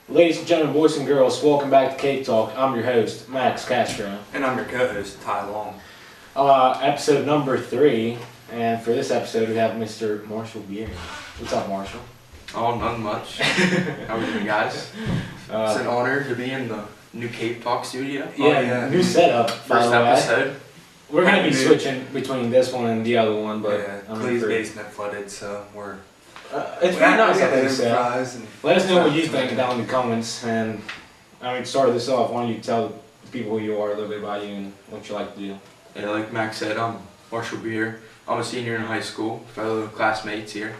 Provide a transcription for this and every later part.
Ladies and gentlemen, boys and girls, welcome back to CaveTalk. I'm your host, Max Castro. And I'm your co-host, Ty Long. Episode number 3, and for this episode we have Mr. Marshal Bier. What's up, Marshall? Oh, nothing much. How are you doing, guys? It's an honor to be in the new CaveTalk studio. New setup. First episode. We're going to be switching between this one and the other one, but Clay's basement flooded, so we're... it's pretty nice up there, so let us know what you think down in the comments. And to start this off, why don't you tell the people who you are, a little bit about you and what you like to do. Yeah, like Max said, I'm Marshal Bier. I'm a senior in high school, fellow classmates here,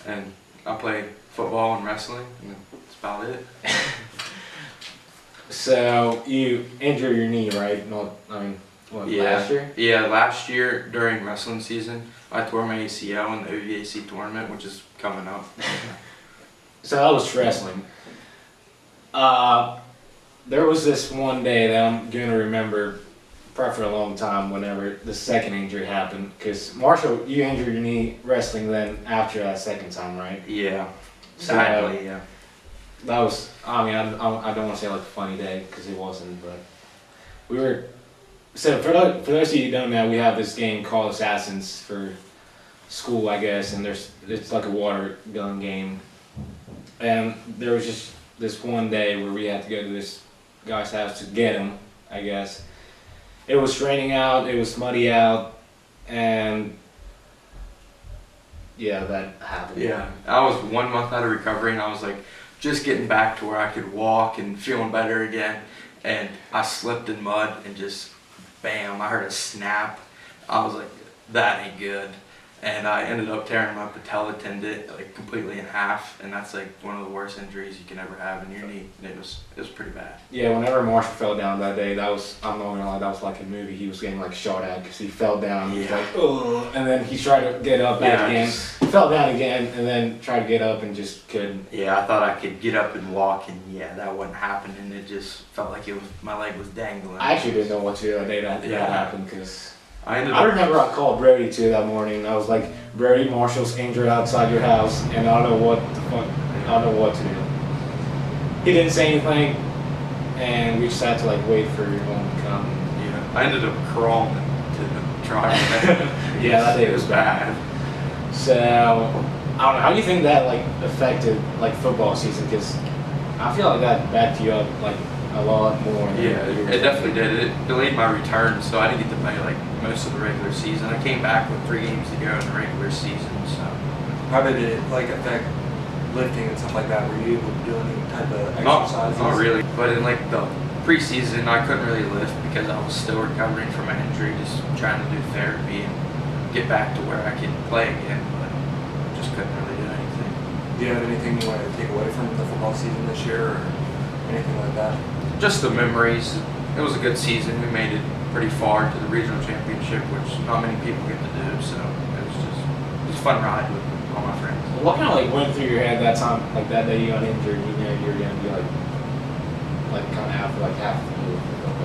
and I play football and wrestling, and that's about it. So you injured your knee, right? Last year? Yeah, last year during wrestling season, I tore my ACL in the OVAC tournament, which is coming up. So that was wrestling. There was this one day that I'm going to remember probably for a long time whenever the second injury happened. Because Marshall, you injured your knee wrestling then after that second time, right? Yeah. Sadly, yeah. That was, I don't want to say like a funny day because it wasn't, but we were... So for those of you who don't know, we have this game called Assassins for school, I guess, and it's like a water gun game. And there was just this one day where we had to go to this guy's house to get him, I guess. It was raining out, it was muddy out, and yeah, that happened. Yeah, I was 1 month out of recovery, and I was like just getting back to where I could walk and feeling better again, and I slipped in mud and just bam, I heard a snap. I was like, that ain't good. And I ended up tearing my patella tendon like completely in half, and that's like one of the worst injuries you can ever have in your knee. And it was pretty bad. Yeah, whenever Marshall fell down that day, that was, I'm not gonna lie, that was like a movie. He was getting like shot at because he fell down. He was like, oh, and then he tried to get up back again. He fell down again, and then tried to get up and just couldn't. Yeah, I thought I could get up and walk, and yeah, that wasn't happening. It just felt like my leg was dangling. I actually didn't know what to do that day that happened because. I remember I called Brody too that morning. I was like, Brody, Marshall's injured outside your house, and I don't know what the fuck, I don't know what to do. He didn't say anything, and we just had to like wait for your mom to come. Yeah, I ended up crawling to the truck. Yeah, that day was bad. So, I don't know, how do you think that like affected like football season? Because I feel like that backed you up like a lot more. Yeah, it definitely did. It delayed my return, so I didn't get to play like most of the regular season. I came back with 3 games to go in the regular season. So, how did it like affect lifting and stuff like that? Were you able to do any type of exercises? Not really, but in like the preseason, I couldn't really lift because I was still recovering from my injury, just trying to do therapy and get back to where I could play again, but just couldn't really do anything. Do you have anything you want to take away from the football season this year, or anything like that? Just the memories. It was a good season. We made it pretty far to the regional championship, which not many people get to do. So it was just a fun ride with all my friends. What kind of like went through your head that time, like that day you got injured? You know you were gonna be like kind of after like half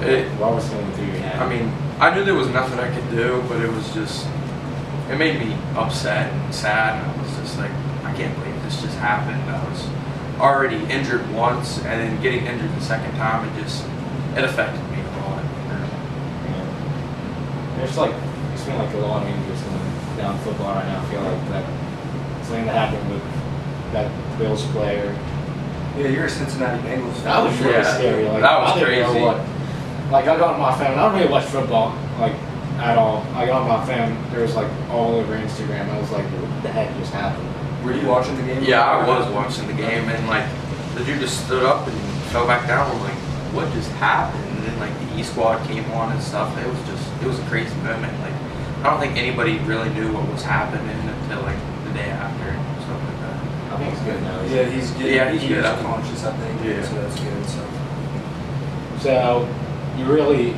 the year. What was going through your head? I mean, I knew there was nothing I could do, but it was just, it made me upset and sad. And I was just like, I can't believe this just happened. I was already injured once, and then getting injured the second time, it affected me a lot. There's been like a lot of injuries going down football right now. I feel like that something that happened with that Bills player. Yeah, you're a Cincinnati Bengals fan. That was really scary. Like, that was I didn't crazy. know what. Like I got on my phone. I don't really watch football like at all. I got on my phone. There was like all over Instagram. I was like, what the heck just happened? Were you watching the game? Yeah, I was watching the game, and like the dude just stood up and fell back down. I'm like, what just happened? And then like the E squad came on and stuff. It was a crazy moment. Like I don't think anybody really knew what was happening until like the day after and stuff like that. I think it's good now. Yeah, he's good. Conscious, I think. Yeah. So that's good. So you're really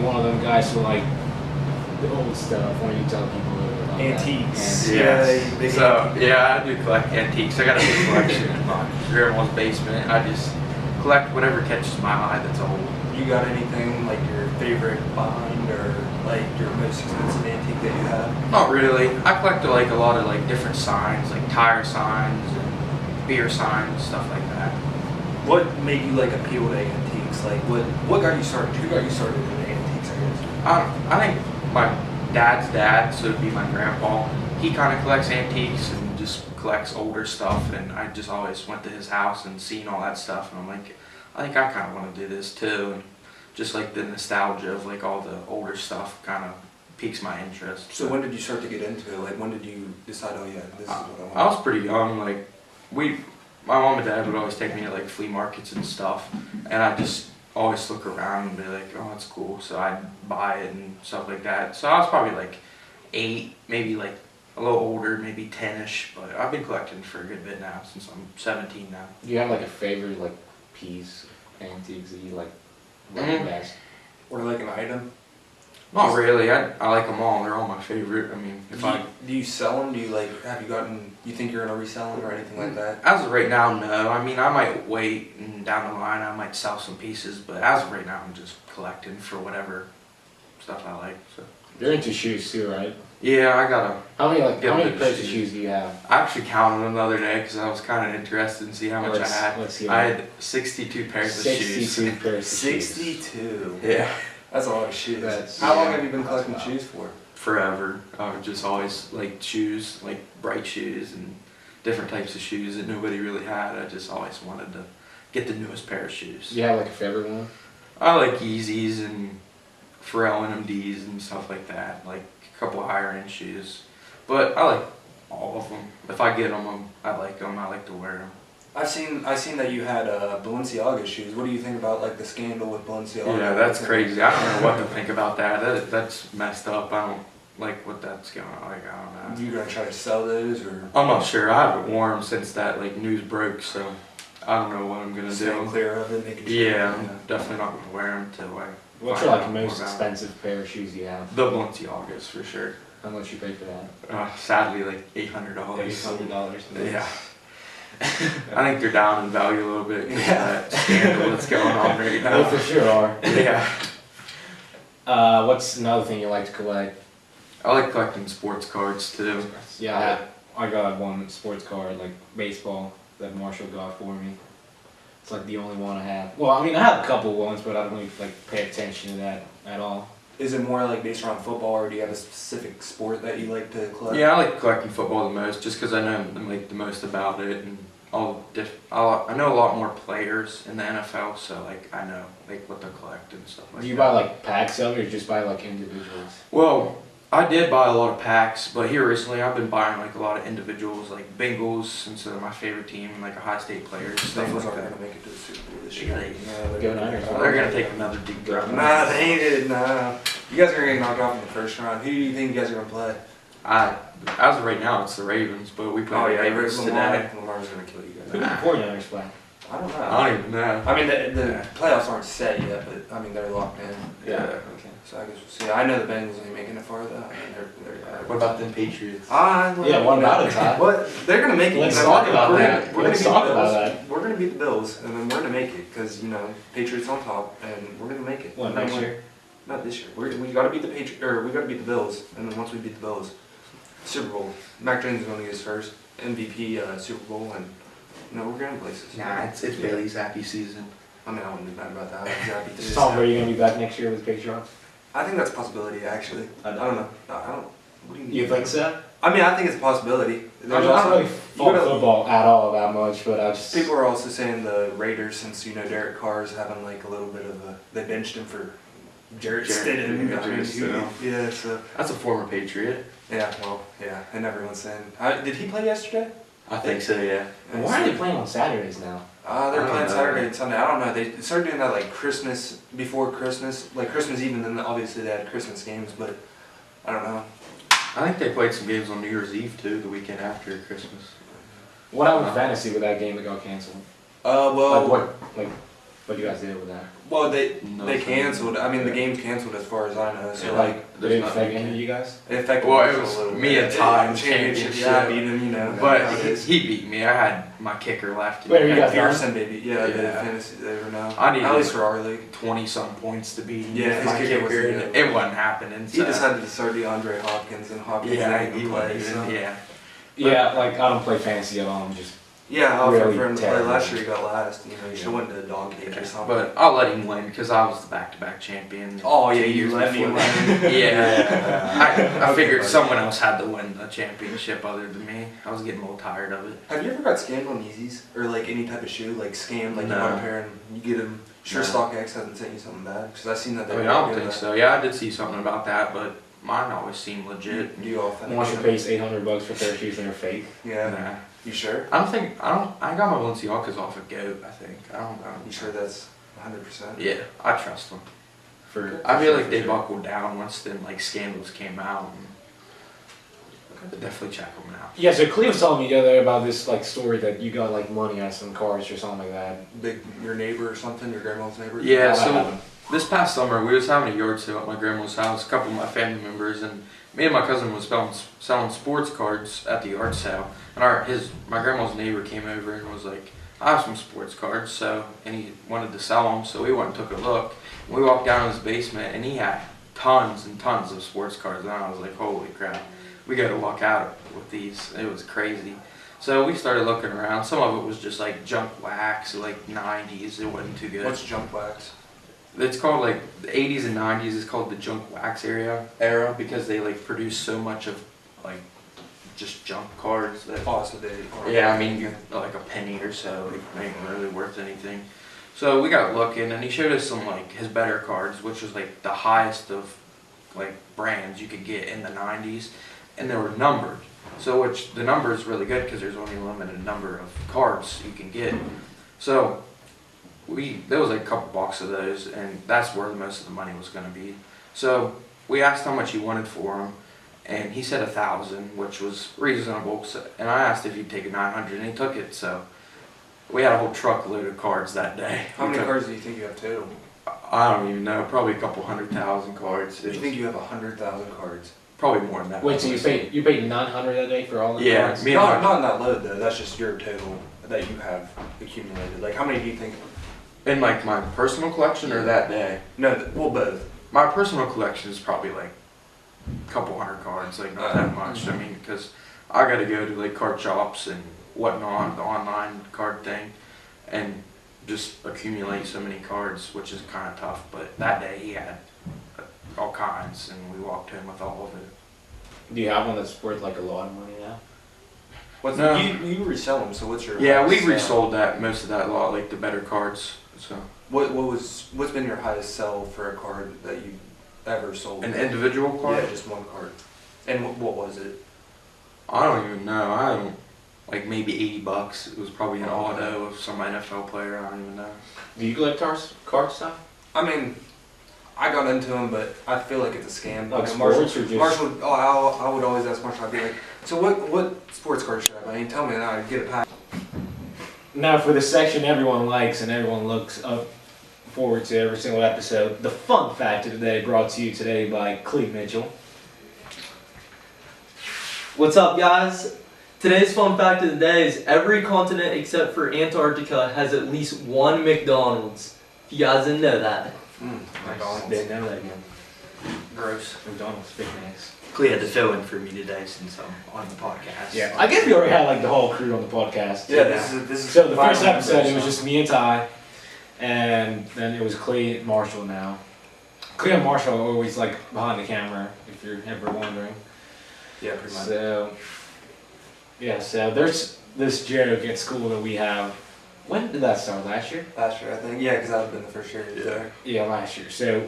one of them guys who like the old stuff when you tell people about antiques. That. Yeah, I do collect antiques. I got a big collection in my grandma's basement. I just collect whatever catches my eye that's old. You got anything like your favorite find or like your most expensive antique that you have? Not really. I collect like a lot of like different signs, like tire signs and beer signs, stuff like that. what made you like appeal to antiques? Like what got you started? Who got you started in antiques? I guess. I think my dad's dad, so it'd be my grandpa. He kind of collects antiques and just collects older stuff, and I just always went to his house and seen all that stuff, and I'm like, I think I kind of want to do this too, and just like the nostalgia of like all the older stuff kind of piques my interest. So when did you start to get into it? Like when did you decide, oh yeah, this is what I want? I was pretty young. Like my mom and dad would always take me to like flea markets and stuff, and I just always look around and be like, oh, that's cool. So I'd buy it and stuff like that. So I was probably like 8, maybe like a little older, maybe 10ish. But I've been collecting for a good bit now since I'm 17 now. Do you have like a favorite like piece antiques that you like best? Or like an item? Not really. I like them all. They're all my favorite. I mean, Do you sell them? Do you like, have you gotten, you think you're gonna resell them or anything like that? as of right now, no. I mean, I might wait and down the line I might sell some pieces, but as of right now, I'm just collecting for whatever stuff I like. So. You're into shoes too, right? Yeah, I gotta. How many Get pairs into of shoes. shoes do you have? I actually counted them the other day because I was kind of interested in see how much I had. Let's see. I had 62 pairs of shoes. 62 pairs of shoes. 62. Yeah, That's a lot of shoes. That's- How long yeah. have you been collecting shoes for? forever. I would just always like shoes, like bright shoes and different types of shoes that nobody really had. I just always wanted to get the newest pair of shoes. Do you have like a favorite one? I like Yeezys and Pharrell NMDs and stuff like that, like a couple of higher end shoes. But I like all of them. If I get them, I like them. I like to wear them. I've seen that you had Balenciaga shoes. What do you think about like the scandal with Balenciaga? Yeah, that's crazy. I don't know what to think about that. That's messed up. I don't like what that's going on. Like, I don't know. You gonna try to sell those or? I'm not sure. I haven't worn them since that like news broke, so I don't know what I'm gonna Stay do. clear of it, making sure. Yeah, I'm definitely not gonna wear them till I. What's find your like out more most about it. expensive pair of shoes you have? The Balenciagas for sure. How much you pay for that? Sadly, like $800. $800. Yeah. I think they're down in value a little bit because Yeah. of that scandal that's going on right They now. for sure are. Yeah. What's another thing you like to collect? I like collecting sports cards too. Yeah, I got one sports card, like baseball, that Marshall got for me. It's like the only one I have. Well, I mean, I have a couple ones, but I don't really like pay attention to that at all. Is it more like based around football, or do you have a specific sport that you like to collect? Yeah, I like collecting football the most just because I know like the most about it and I know a lot more players in the NFL, so like I know like what to collect and stuff like that. Do you buy like packs of it or just buy like individuals? Well, I did buy a lot of packs, but here recently I've been buying like a lot of individuals, like Bengals, since they're my favorite team, and like Ohio State players, stuff Bengals like aren't that. gonna make it to the Super Bowl this Yeah, year. they- Go Niners. They're gonna take another deep drop. Nah, they ain't it. Nah, you guys are gonna get knocked off in the first round. Who do you think you guys are gonna play? As of right now, it's the Ravens, but we play the Ravens today. Lamar's gonna kill you Who guys. do the 49ers play? I don't know. I don't even know. I mean, the Yeah. playoffs aren't set yet, but I mean they're locked in. Yeah. Okay. So I guess we'll see. I know the Bengals ain't making it far though. I mean, they're What about them Patriots? Yeah, what about it, Todd? What? They're gonna make it. Let's you know, talk about we're that. Gonna, we're Let's gonna talk beat the about Bills. that. We're gonna beat the Bills, and then we're gonna make it because you know Patriots on top, and we're gonna make it. What, No, next we're- year? Not this year. We gotta beat the we gotta beat the Bills, and then once we beat the Bills, Super Bowl. Mac Jones is gonna get his first MVP Super Bowl, and you know we're going places. Nah, it's Bailey's happy season. I mean, I wouldn't be mad about that. I'm happy to. Tom Brady gonna be back next year with Patriots? I think that's a possibility, actually. I don't know. No, I don't. What do you mean? You think so? I mean, I think it's a possibility. I There's don't also really follow football at all that much, but I just people are also saying the Raiders, since you know Derek Carr's having like a little bit of a, they benched him for Jarrett Stidham. yeah, I mean, Jarrett Stidham. yeah, so That's a former Patriot. yeah, well, yeah, and everyone's saying, did he play yesterday? I think so, yeah. why are they playing on Saturdays now? They're I don't playing know. Saturday and Sunday. I don't know. They started doing that like Christmas, before Christmas, like Christmas Eve, and then obviously they had Christmas games, but I don't know. I think they played some games on New Year's Eve too, the weekend after Christmas. What happened with fantasy with that game that got canceled? Well, What do you guys did with that? well, they Nothing. canceled. I mean, the game's canceled as far as I know. So Yeah, like, Did it affect any of you guys? it affected Well, us it a was little me bit. and Todd in championship. championship. Yeah, I beat him. You know, But how it is. he beat me. I had my kicker left. Wait, you got Pearson, baby. Yeah, the Yeah. fantasy. They were now. I needed At least for our league. 20-some points to beat him. Yeah, with his my kicker was kicker. good. It wasn't happening. He So. decided to start DeAndre Hopkins, and Hopkins Yeah, didn't he play. wasn't even. So. Yeah. Yeah, like I don't play fantasy at all. I'm just Yeah, I offered Really for him to play terrible. last year. He got last. You know, you should have went to the dog cage or something. But I'll let him win because I was the back-to-back champion. Oh yeah, 2 you years let me before win. that. Yeah. I Okay, figured buddy. someone else had to win the championship other than me. I was getting a little tired of it. Have you ever got scammed on Yeezys or like any type of shoe, like scammed, like you No. buy a pair and you get them? Sure, No. StockX hasn't sent you something bad because I seen that. I mean, I don't think so. Yeah, I did see something about that, but mine always seemed legit. Do you authenticate? Marshall them? pays $800 for pair of shoes and they're fake. Yeah. Nah. You sure? I got my Balenciagas off of Goat, I think. I don't know. You sure that's 100%? Yeah, I trust them. For I feel like for they sure. buckled down once then like scandals came out. And definitely check them out. Yeah, so Cleo was telling me the other day about this like story that you got like money on some cars or something like that. Big, your neighbor or something, your grandma's neighbor? Yeah, I so haven't. this past summer we was having a yard sale at my grandma's house, a couple of my family members, and me and my cousin was selling sports cards at the yard sale. And my grandma's neighbor came over and was like, I have some sports cards, and he wanted to sell them, so we went and took a look. And we walked down his basement and he had tons and tons of sports cards, and I was like, holy crap, we gotta walk out with these. It was crazy. So we started looking around. Some of it was just like junk wax, like 90s. It wasn't too good. What's junk wax? It's called like the 80s and 90s is called the junk wax era because they like produce so much of like just junk cards that Oh, so they. yeah, I mean like a penny or so, they ain't really worth anything. So we got looking and he showed us some like his better cards, which was like the highest of like brands you could get in the 90s, and they were numbered. So which the number is really good because there's only a limited number of cards you can get. So there was like a couple boxes of those, and that's where most of the money was going to be. So we asked how much he wanted for them, and he said 1,000, which was reasonable. So, and I asked if he'd take a 900, and he took it. So we had a whole truckload of cards that day. How many cards do you think you have total? I don't even know. Probably a couple 100,000 cards. Do you think you have 100,000 cards? Probably more than that. Wait, so you paid $900 that day for all the Yeah, cards? me and Not in that load though. That's just your total that you have accumulated. Like how many do you think? in like my personal collection or that day. No, well both. My personal collection is probably like a couple hundred cards, like not that much. I mean, because I got to go to like card shops and whatnot, the online card thing, and just accumulate so many cards, which is kind of tough. But that day he had all kinds, and we walked in with all of it. Do you have one that's worth like a lot of money now? What's No. you resell them? So what's your? Yeah, we highest, resold that most of that lot, like the better cards. So What's been your highest sell for a card that you ever sold? an individual card. Yeah, just one card. And what was it? I don't even know. I don't like maybe $80. It was probably an Oh, auto of some NFL player. I don't even know. Do you collect card stuff? I mean, I got into them, but I feel like it's a scam. Like I mean, sports or just- Marshall, I would always ask Marshall. I'd be like, so what sports card should I buy? He'd tell me, and I'd get a pack. Now for the section everyone likes and everyone looks up forward to every single episode, the fun fact of the day brought to you today by Cleve Mitchell. What's up, guys? Today's fun fact of the day is every continent except for Antarctica has at least one McDonald's. If you guys didn't know that. McDonald's. Didn't know that again. Gross. McDonald's, big nice. Clea had to fill in for me today since I'm on the podcast. Yeah, I guess we already had like the whole crew on the podcast. Yeah, this is. So the first 500 episode, it was members, just me and Ty, and then it was Clea and Marshall now. Clea and Marshall are always like behind the camera, if you're ever wondering. Yeah, pretty much. So, yeah, so there's this joke at school that we have. When did that start? Last year? Last year, I think. Yeah, because that would have been the first year he was there. Yeah, last year. So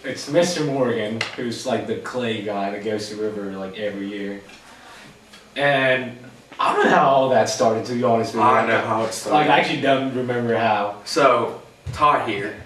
it's Mr. Morgan, who's like the clay guy that goes to the river like every year. And I don't know how all that started, to be honest with you. I know how it started. Like, I actually don't remember how. So Todd here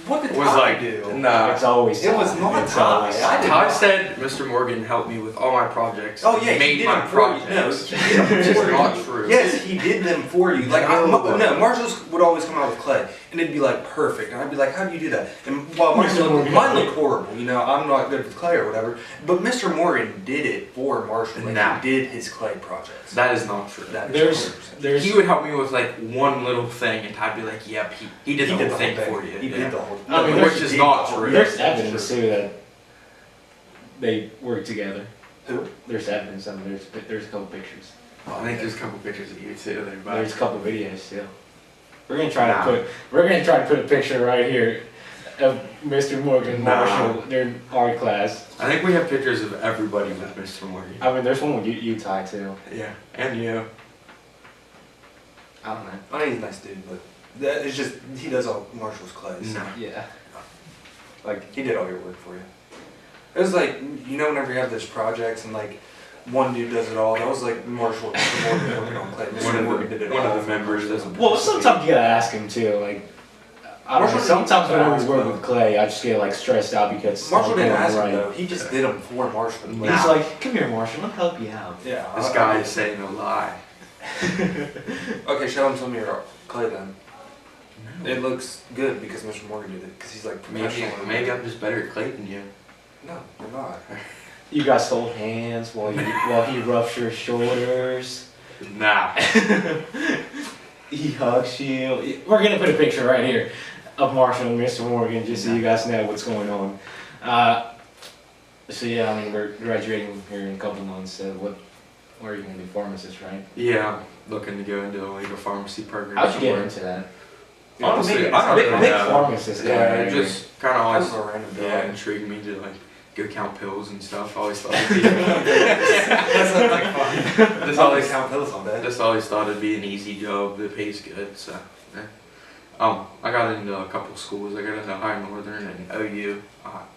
What did was Ty like, do? no. It's always It was Ty. not It's Ty. always I did Todd not- said Mr. Morgan helped me with all my projects. Oh yeah, he made did my them for you. No, projects. he did them Which is for not you. true. Yes, he did them for you. Like No. Marshalls would always come out with clay, and it'd be like perfect, and I'd be like, how do you do that? And while Mr. Morgan. mine looked horrible, you know, I'm not good with clay or whatever. But Mr. Morgan did it for Marshall. Like Nah. he did his clay projects. That is not true. That is There's 100%. He would help me with like one little thing, and I'd be like, "Yep, he did the whole thing for you." He Yeah. did the whole. I mean, which is not true. There's evidence too that they work together. Who? There's evidence. I mean, there's a couple pictures. I think there's a couple pictures of you too there, but There's a couple videos too. We're gonna try to put a picture right here of Mr. Morgan and Marshall during art class. I think we have pictures of everybody with Mr. Morgan. I mean, there's one with you, Ty, too. Yeah, and you. I don't know. I think he's a nice dude, but it's just he does all Marshall's clays. No. Yeah. Like he did all your work for you. It was like whenever you have those projects and like one dude does it all. That was like Marshall Morgan working on clay. Mr. Morgan did it all. One of the members doesn't. Well, sometimes you gotta ask him too. Like, I don't know. Sometimes when I Marshall work with clay, I just get like stressed out because Marshall didn't I'm ask him right. though. He just did them for Marshall. He's Nah. like, "Come here, Marshall. I'll help you out." Yeah. This guy is saying a lie. Okay, show him some of your clay then. It looks good because Mr. Morgan did it. Because he's like professional. Maybe I'm just better at clay than you. No, you're not. You guys hold hands while he roughs your shoulders. Nah. He hugs you. We're gonna put a picture right here of Marshall and Mr. Morgan just so you guys know what's going on. So yeah, I mean we're graduating here in a couple months. So where are you gonna be? Pharmacist, right? Yeah, I'm looking to go into like a pharmacy program. How'd you get somewhere. into that? Honestly, I don't Big know. pharmacist guy. Yeah, right it here. just kind of Kind always of a random intrigued me to like go count pills and stuff. I always thought it'd be That's not like fun. just All always these count pills on bed. just always thought it'd be an easy job that pays good. So, I got into a couple schools. I got into High Northern and OU,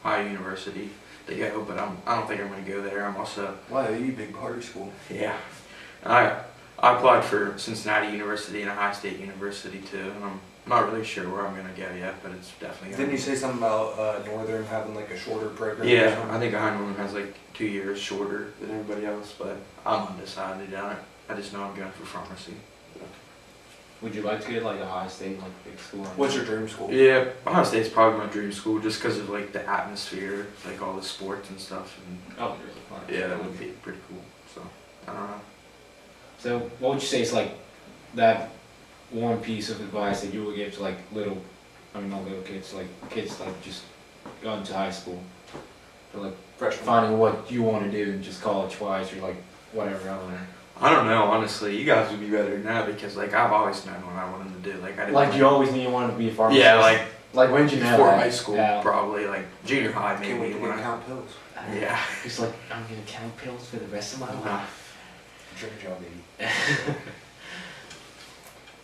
High University to go, but I don't think I'm gonna go there. I'm also Why are you big party school? yeah. I applied for Cincinnati University and Ohio State University too, and I'm not really sure where I'm gonna go yet, but it's definitely. Didn't you say something about Northern having like a shorter program? or Yeah, something? I think Ohio Northern has like 2 years shorter than everybody else, but I'm undecided on it. I just know I'm going for pharmacy. Would you like to get like Ohio State, like big school? What's your dream school? Yeah, Ohio State's probably my dream school just because of like the atmosphere, like all the sports and stuff, and Oh, really fun. yeah, that would be pretty cool. So I don't know. So, what would you say is like that one piece of advice that you would give to like not little kids, like kids like just got into high school, or like Freshman. finding what you want to do and just college-wise or like whatever, I don't know. I don't know, honestly. You guys would be better than that because like I've always known what I wanted to do. Like I didn't. Like you always knew you wanted to be a pharmacist? Yeah, like when did you know before that? high school, Yeah. probably like junior high Can't wait maybe. to When get I, count pills. yeah. He's like, I'm gonna count pills for the rest of my Uh-huh. life. Dream job, baby.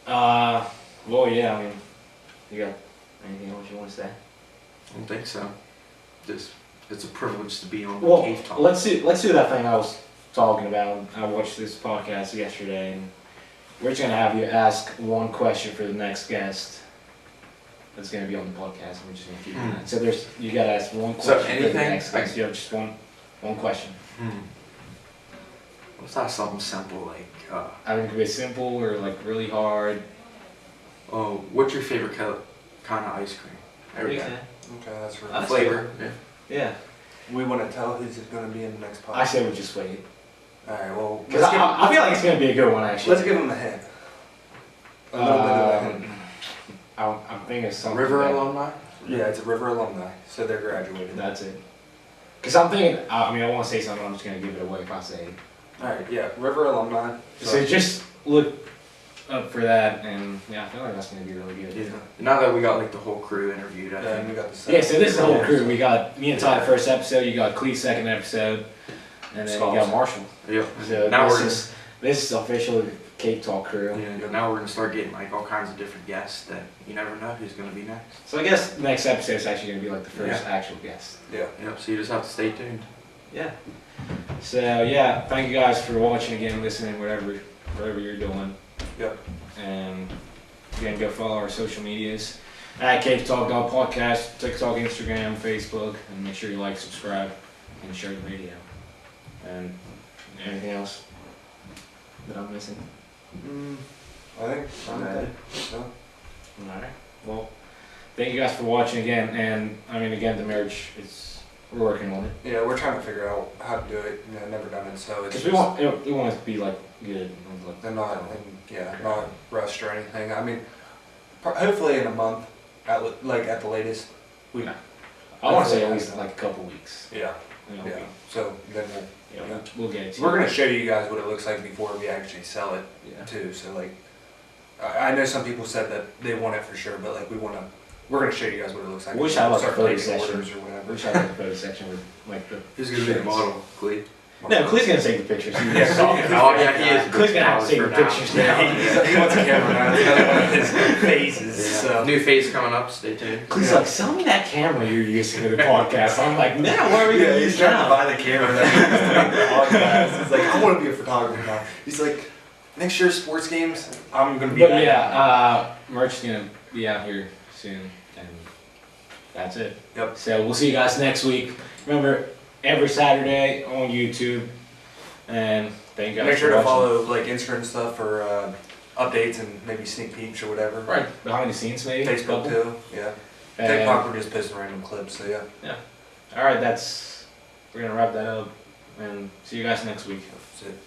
Well, yeah, I mean, you got anything else you want to say? I don't think so. Just it's a privilege to be on Well, CaveTalk. let's do that thing I was talking about. I watched this podcast yesterday, and we're just gonna have you ask one question for the next guest that's gonna be on the podcast. And we're just gonna keep doing that. So you gotta ask one So question for the anything? next guest. You have just one question. Let's not something simple like, I mean, it could be simple or like really hard. oh, what's your favorite kind of ice cream? There we go. Okay, that's for That's Flavor. Yeah. Yeah. We want to tell who's going to be in the next podcast. I say we just wait. Alright, well, Because I feel like it's gonna be a good one actually. let's give him a hint. A little bit of a hint. I'm thinking something. River that- alumni? Yeah, it's a River alumni, so they're graduating. That's it. Because I'm thinking, I want to say something, I'm just going to give it away if I say it. Alright, yeah, River alumni. So just look up for that, and yeah, I feel like that's going to be really good. Yeah. Now that we got like the whole crew interviewed, I Yeah, and we think. got the Yeah, so this is the whole Yeah. crew. We got me and Todd first episode, you got Clee second episode, and then you got Marshall. Yep. So Now this is officially CaveTalk crew. Yeah, now we're gonna start getting like all kinds of different guests that you never know who's gonna be next. So I guess the next episode is actually going to be like the first actual guest. Yeah. Yep. So you just have to stay tuned. Yeah. So yeah, thank you guys for watching again, listening, whatever you're doing. Yep. And again, go follow our social medias at CaveTalk.podcast, TikTok, Instagram, Facebook, and make sure you like, subscribe, and share the video. And anything else that I'm missing? I think I'm good. No. Alright. Well, thank you guys for watching again. And I mean, again, the marriage we're working on it. Yeah, we're trying to figure out how to do it. You know, I've never done it, so it's Because we want it to be like good. and not not rushed or anything. I mean, hopefully in a month, at the latest. I want to say at least like a couple weeks. Yeah. You know, Yeah. So then we'll get to we're it. gonna show you guys what it looks like before we actually sell it Yeah. too. So like, I know some people said that they want it for sure, but like we're gonna show you guys what it looks like. We wish before I had, like, start a photo placing session. orders or whatever. We should have like a photo section with like the. Who's gonna be the model? Clee? No, Clee's gonna take the pictures. Yeah, Oh yeah, he is. Clee's gonna have to take the pictures now. He wants a camera now. It's another one of his phases. Yeah. So. New face coming up. Stay tuned. Clee's like, sell me that camera you're using for the podcast. I'm like, no, where are we Yeah, gonna he's use trying to now? buy the camera that he used to make the podcast. He's like, I want to be a photographer now. He's like, next year's sports games, I'm gonna be. But that yeah, merch is gonna be out here soon, and that's it. Yep. So we'll see you guys next week. Remember, every Saturday on YouTube, and thank you guys Make sure for to watching. follow like Instagram stuff for updates and maybe sneak peeks or whatever. Right behind the scenes, maybe. Facebook couple. too. Yeah. And- TikTok, we're just posting random clips. So yeah. All right, we're gonna wrap that up, and see you guys next week. That's it.